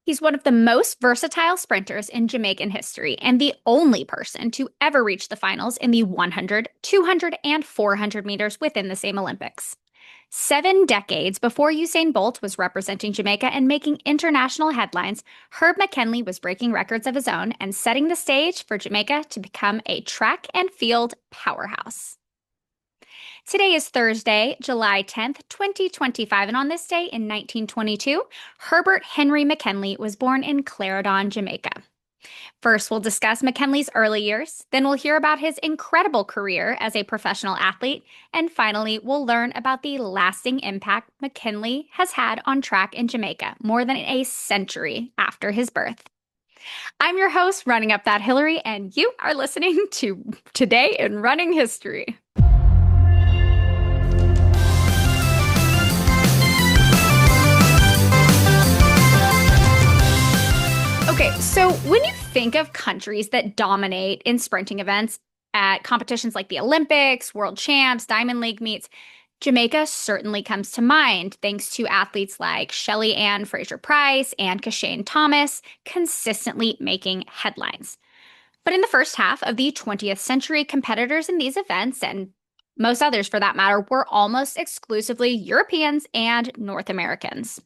He's one of the most versatile sprinters in Jamaican history and the only person to ever reach the finals in the 100, 200, and 400 meters within the same Olympics. 7 decades before Usain Bolt was representing Jamaica and making international headlines, Herb McKenley was breaking records of his own and setting the stage for Jamaica to become a track and field powerhouse. Today is Thursday, July 10th, 2025, and on this day in 1922, Herbert Henry McKenley was born in Clarendon, Jamaica. First, we'll discuss McKenley's early years, then we'll hear about his incredible career as a professional athlete, and finally, we'll learn about the lasting impact McKenley has had on track in Jamaica more than a century after his birth. I'm your host, Running Up That Hillary, and you are listening to Today in Running History. Okay, so when you think of countries that dominate in sprinting events at competitions like the Olympics, World Champs, Diamond League meets, Jamaica certainly comes to mind thanks to athletes like Shelly Ann Fraser-Price and Kashane Thomas consistently making headlines. But in the first half of the 20th century, competitors in these events, and most others for that matter, were almost exclusively Europeans and North Americans.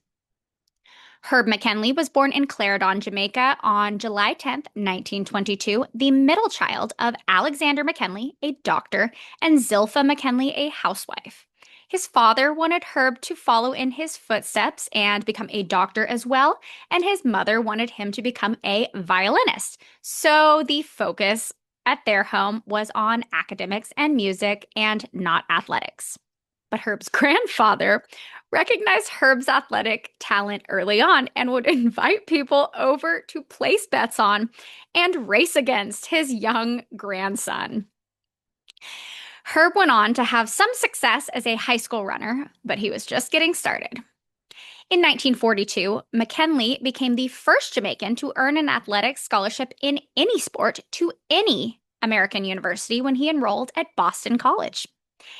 Herb McKenley was born in Clarendon, Jamaica on July 10th, 1922, the middle child of Alexander McKenley, a doctor, and Zilpha McKenley, a housewife. His father wanted Herb to follow in his footsteps and become a doctor as well, and his mother wanted him to become a violinist. So the focus at their home was on academics and music and not athletics. But Herb's grandfather recognized Herb's athletic talent early on and would invite people over to place bets on and race against his young grandson. Herb went on to have some success as a high school runner, but he was just getting started. In 1942, McKenley became the first Jamaican to earn an athletic scholarship in any sport to any American university when he enrolled at Boston College.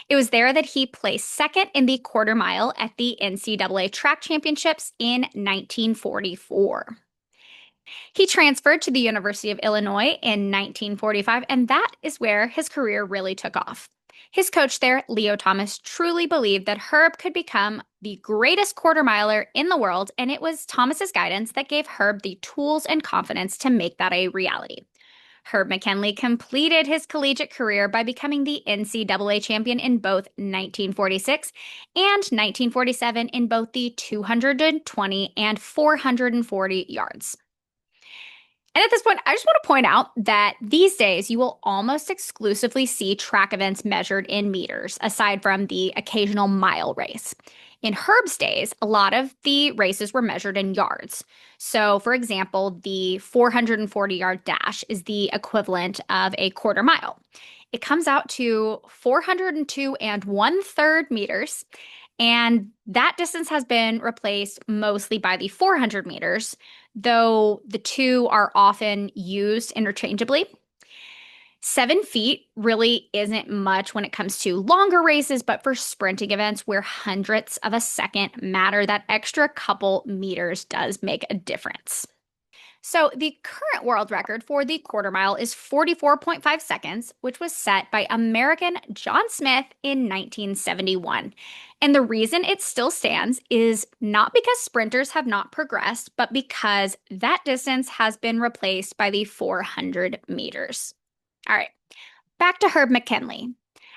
It was there that he placed second in the quarter mile at the NCAA track championships in 1944. He transferred to the University of Illinois in 1945, and that is where his career really took off. His coach there, Leo Thomas, truly believed that Herb could become the greatest quarter miler in the world, and it was Thomas's guidance that gave Herb the tools and confidence to make that a reality. Herb McKenley completed his collegiate career by becoming the NCAA champion in both 1946 and 1947 in both the 220 and 440 yards. And at this point, I just want to point out that these days you will almost exclusively see track events measured in meters, aside from the occasional mile race. In Herb's days, a lot of the races were measured in yards. So, for example, the 440-yard dash is the equivalent of a quarter mile. It comes out to 402 and 1/3 meters, and that distance has been replaced mostly by the 400 meters, though the two are often used interchangeably. 7 feet really isn't much when it comes to longer races, but for sprinting events where hundredths of a second matter, that extra couple meters does make a difference. So the current world record for the quarter mile is 44.5 seconds, which was set by American John Smith in 1971. And the reason it still stands is not because sprinters have not progressed, but because that distance has been replaced by the 400 meters. All right, back to Herb McKenley.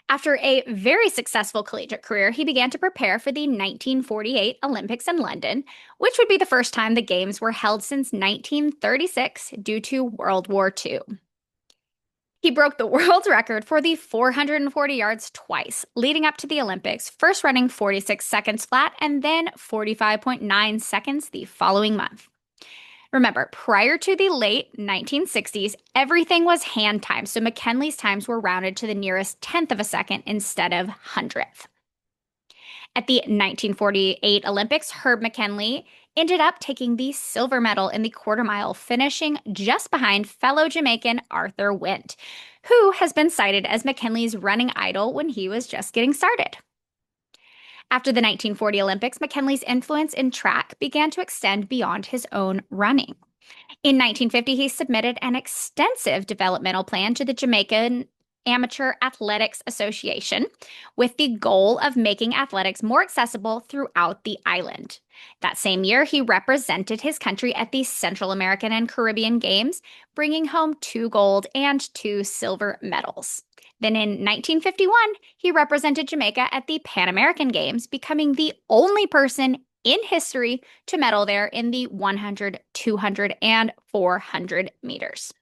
After a very successful collegiate career, he began to prepare for the 1948 Olympics in London, which would be the first time the Games were held since 1936 due to World War II. He broke the world record for the 440 yards twice, leading up to the Olympics, first running 46 seconds flat and then 45.9 seconds the following month. Remember, prior to the late 1960s, everything was hand timed, so McKenley's times were rounded to the nearest tenth of a second instead of hundredth. At the 1948 Olympics, Herb McKenley ended up taking the silver medal in the quarter mile, finishing just behind fellow Jamaican Arthur Wint, who has been cited as McKenley's running idol when he was just getting started. After the 1940 Olympics, McKenley's influence in track began to extend beyond his own running. In 1950, he submitted an extensive developmental plan to the Jamaican Amateur Athletics Association with the goal of making athletics more accessible throughout the island. That same year, he represented his country at the Central American and Caribbean Games, bringing home 2 gold and 2 silver medals. Then in 1951, he represented Jamaica at the Pan American Games, becoming the only person in history to medal there in the 100, 200, and 400 meters.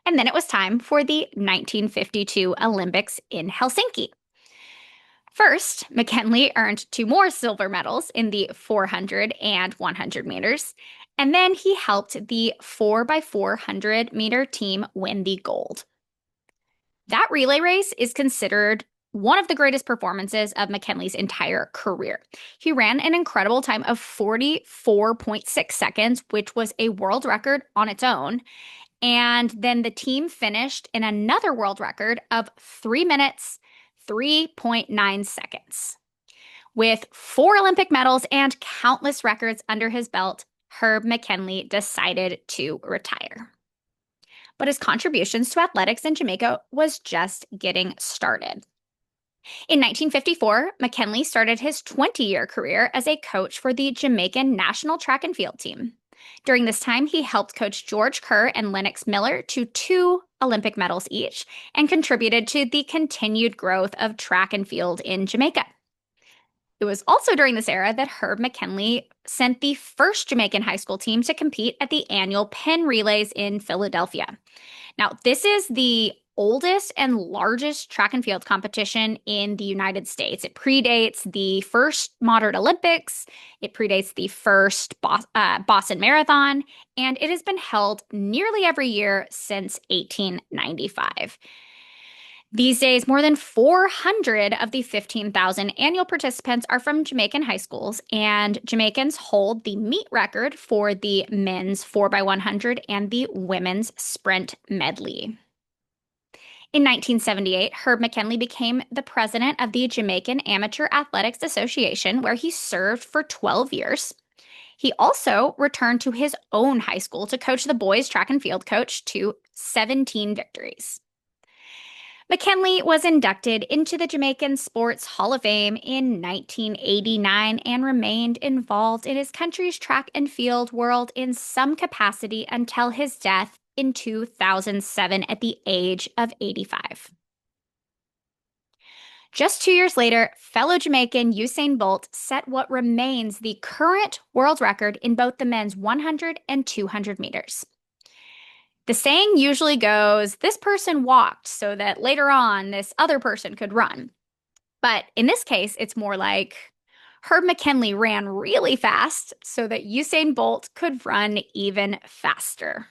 And then it was time for the 1952 Olympics in Helsinki. First, McKenley earned 2 more silver medals in the 400 and 100 meters, and then he helped the 4x400 meter team win the gold. That relay race is considered one of the greatest performances of McKenley's entire career. He ran an incredible time of 44.6 seconds, which was a world record on its own. And then the team finished in another world record of 3 minutes, 3.9 seconds. With 4 Olympic medals and countless records under his belt, Herb McKenley decided to retire. But his contributions to athletics in Jamaica was just getting started. In 1954, McKenley started his 20-year career as a coach for the Jamaican national track and field team. During this time, he helped coach George Kerr and Lennox Miller to 2 Olympic medals each and contributed to the continued growth of track and field in Jamaica. It was also during this era that Herb McKenley sent the first Jamaican high school team to compete at the annual Penn Relays in Philadelphia. Now, this is the oldest and largest track and field competition in the United States. It predates the first modern Olympics, it predates the first Boston Marathon, and it has been held nearly every year since 1895. These days, more than 400 of the 15,000 annual participants are from Jamaican high schools, and Jamaicans hold the meet record for the men's 4x100 and the women's sprint medley. In 1978, Herb McKenley became the president of the Jamaican Amateur Athletics Association, where he served for 12 years. He also returned to his own high school to coach the boys' track and field coach to 17 victories. McKenley was inducted into the Jamaican Sports Hall of Fame in 1989 and remained involved in his country's track and field world in some capacity until his death in 2007 at the age of 85. Just 2 years later, fellow Jamaican Usain Bolt set what remains the current world record in both the men's 100 and 200 meters. The saying usually goes, this person walked so that later on this other person could run. But in this case, it's more like Herb McKenley ran really fast so that Usain Bolt could run even faster.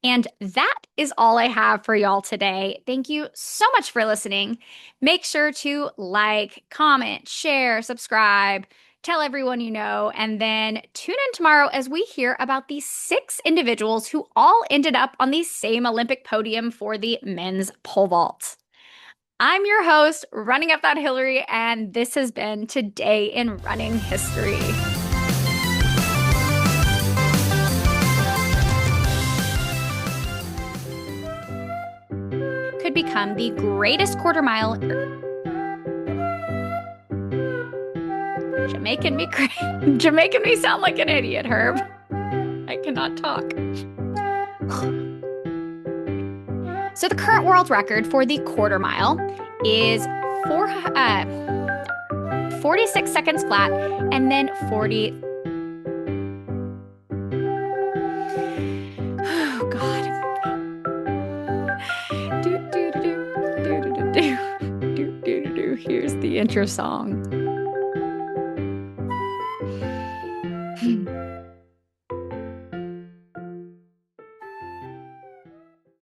And that is all I have for y'all today. Thank you so much for listening. Make sure to like, comment, share, subscribe, tell everyone you know, and then tune in tomorrow as we hear about the 6 individuals who all ended up on the same Olympic podium for the men's pole vault. I'm your host, Running Up That Hillary, and this has been Today in Running History. Could become the greatest quarter mile. Jamaican me sound like an idiot, Herb. I cannot talk. So the current world record for the quarter mile is 46 seconds flat and then 40. Oh, God. Here's the intro song.